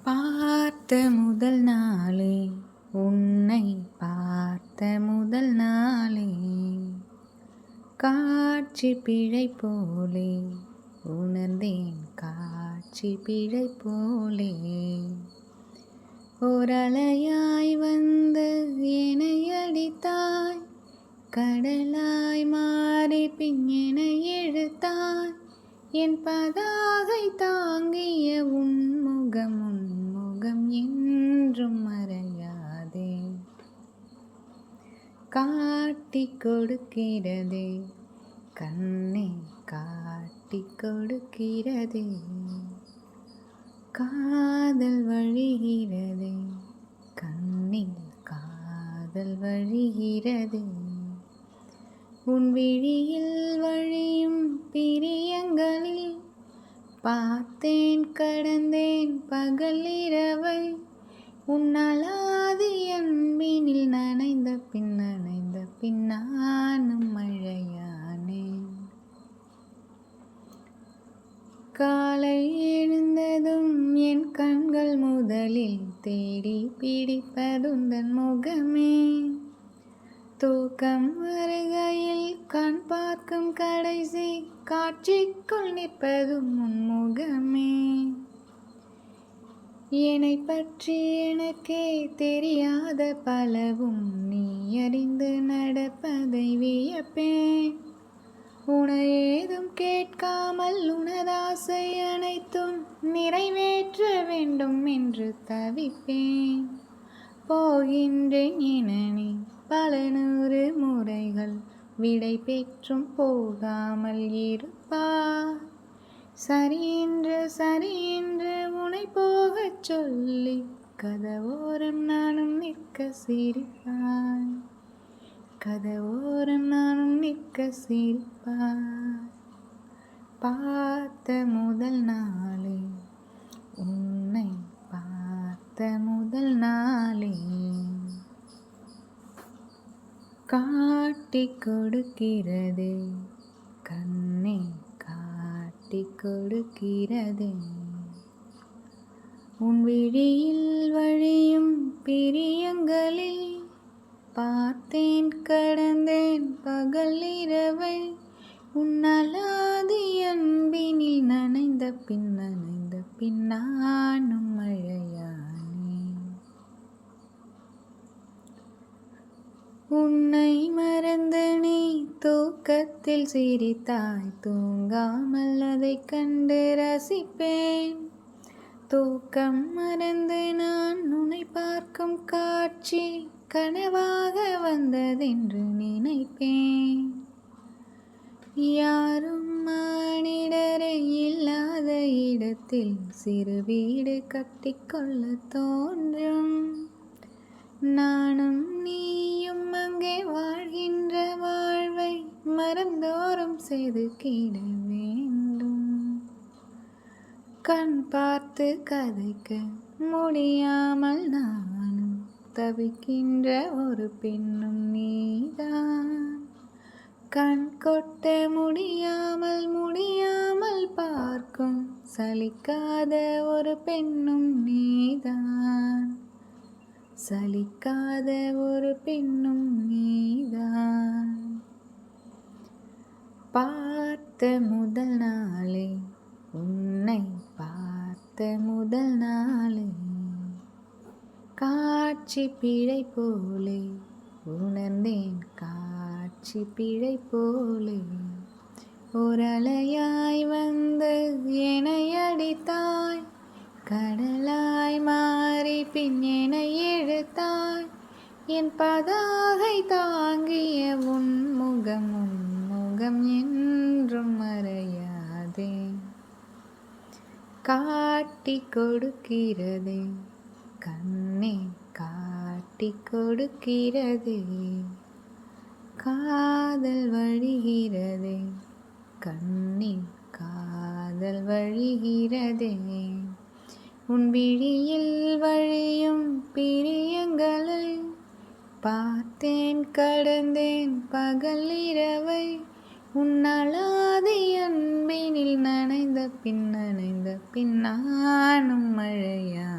பார்த்த முதல் நாளே உன்னை பார்த்த முதல் நாளே காட்சி பிழை போலே உணர்ந்தேன் காட்சி பிழை போலே ஓரலையாய் வந்து என்னை அடித்தாய் கடலாய் மாறி பின் என்னை இழுத்தாய் என் பதாகை தாங்கிய உன்முகம் என்றும் மறையாதே காட்டிக் கொடுக்கிறதே கண்ணே காட்டிக் கொடுக்கிறதே காதல் வழிகிறதே கண்ணில் காதல் வழிகிறதே உன் விழியில் வழியும் பிரியங்களில் பார்த்தேன் கடந்தேன் பகல் இரவை உன்னலாதி அன்பினில் நனைந்த பின் நானும் மழையானேன் காலை எழுந்ததும் என் கண்கள் முதலில் தேடி பிடிப்பதுந்தன் முகமே தூக்கம் வருகையில் கண் பார்க்கும் கடைசி காட்சிக்குள் நிற்பதும் முன்முகமே என்னை பற்றி எனக்கே தெரியாத பலவும் நீ அறிந்து நடப்பதை வியப்பேன் உனை ஏதும் கேட்காமல் உனதாசை அனைத்தும் நிறைவேற்ற வேண்டும் என்று தவிப்பேன் போகின்றேன் என நீ பல நூறு முறைகள் விடை பெற்றும் போகாமல் இருப்பார் சரி என்று உன்னை போகச் சொல்லி கதவோரம் நானும் நிற்க சிரிப்பாய் கதவோரம் நானும் நிற்க சிரிப்பாய் பார்த்த முதல் நாளே உன்னை பார்த்த முதல் நாளே காட்டிக் கொடுக்கிறதே கண்ணே காட்டிக் கொடுக்கிறதே உன் விழியில் வழியும் பிரியங்களில் பார்த்தேன் கடந்தேன் பகல் இரவை உன்னலாதி அன்பினில் நனைந்த பின் நானும் மழையானேன் உன்னை மறந்து நீ தூக்கத்தில் சிரித்தாய் தூங்காமல் அதை கண்டு ரசிப்பேன் தூக்கம் மறந்து நான் உன்னை பார்க்கும் காட்சி கனவாக வந்ததென்று நினைப்பேன் யாரும் மானிடரே இல்லாத இடத்தில் சிறு வீடு கட்டிக்கொள்ள தோன்றும் நானும் நீயும் அங்கே வாழ்கின்ற வாழ்வை மறந்தோறும் செதுக்கிட வேண்டும் கண் பார்த்து கதைக்க முடியாமல் நானும் தவிக்கின்ற ஒரு பெண்ணும் நீதான் கண் கொட்ட முடியாமல் பார்க்கும் சலிக்காத ஒரு பெண்ணும் நீதான் சலிக்காத ஒரு பெண்ணும் நீதான் பார்த்த முதல் நாளே உன்னை பார்த்த முதல் நாளே காட்சி பிழை போலே உணர்ந்தேன் காட்சி பிழை போலே ஓரலையாய் வந்து என்னை அடித்தாய் கடலாய் மாறி பின் என்னை இழுத்தாய் என் பதாகை தாங்கிய உன்முகம் என்றும் மறையாதே காட்டிக் கொடுக்கிறதே கண்ணே காட்டிக் கொடுக்கிறதே காதல் வழிகிறதே கண்ணில் காதல் வழிகிறதே உன் விழியில் வழியும் பிரியங்களை பார்த்தேன் கடந்தேன் பகல் இரவை உன்னலாதி அன்பினில் நனைந்த பின் நானும் மழையா